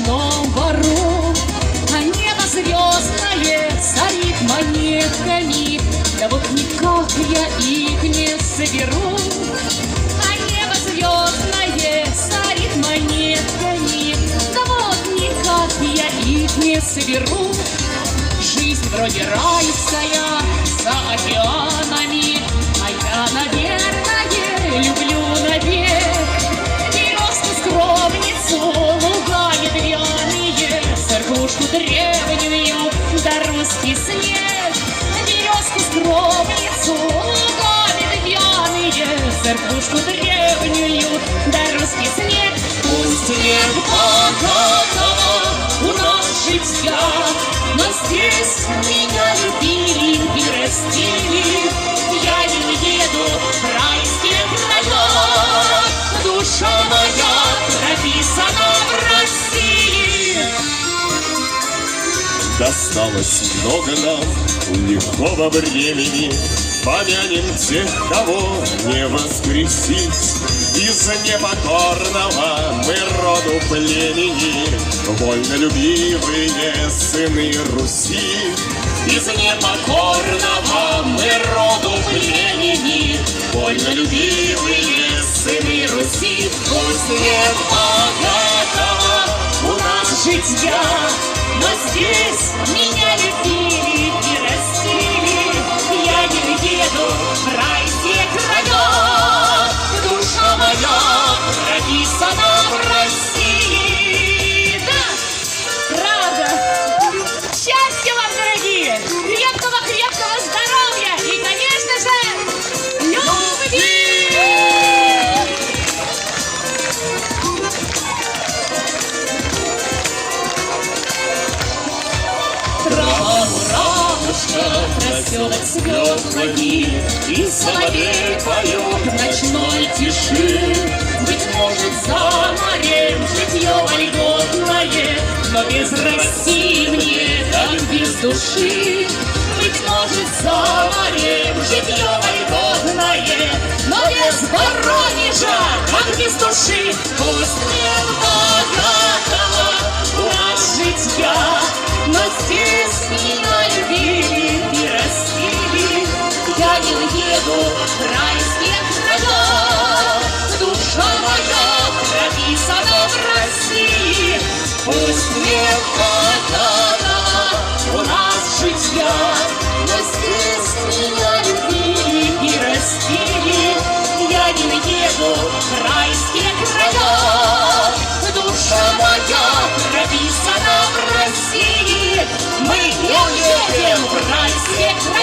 ночном бару, а небо звездное царит монетками. Да вот никак я их не соберу. А небо звездное царит монетками. Да вот никак я их не соберу. Жизнь вроде райская за океанами, а я, наверное, люблю навек березку-скромницу, луга медвяные, церквушку древнюю, да русский снег. Березку-скромницу, луга медвяные, церквушку древнюю, да русский снег. Пусть нет богатого у нас житья, но здесь меня любили и растили. Я не еду в райские края, душа моя прописана в России. Досталось много нам легкого времени, помянем тех, кого не воскресить. Из непокорного мы роду племени, вольнолюбивые сыны Руси. Из непокорного мы роду племени, вольнолюбивые сыны Руси. Пусть нет богатого у нас житья, но здесь меня любили и растили. Я не еду в райские края, душа моя прописана в России. Да, правда. Счастья вам, дорогие! Крепкого-крепкого здоровья и, конечно же, любви! Растет цвет ноги, и соловей поет в ночной тиши. Быть может, за морем житье вольготное, но без России мне так без души. Быть может, за морем житье вольготное, но без Воронежа как без души. Пусть нет богатого у нас житья, но здесь меня любили и растили. Я не уеду в райские края, душа моя прописана в России. Пусть нет богатого у нас житья, но здесь меня любили и растили. Я не уеду в райские края, душа моя прописана в России. Мы не уедем в райские края.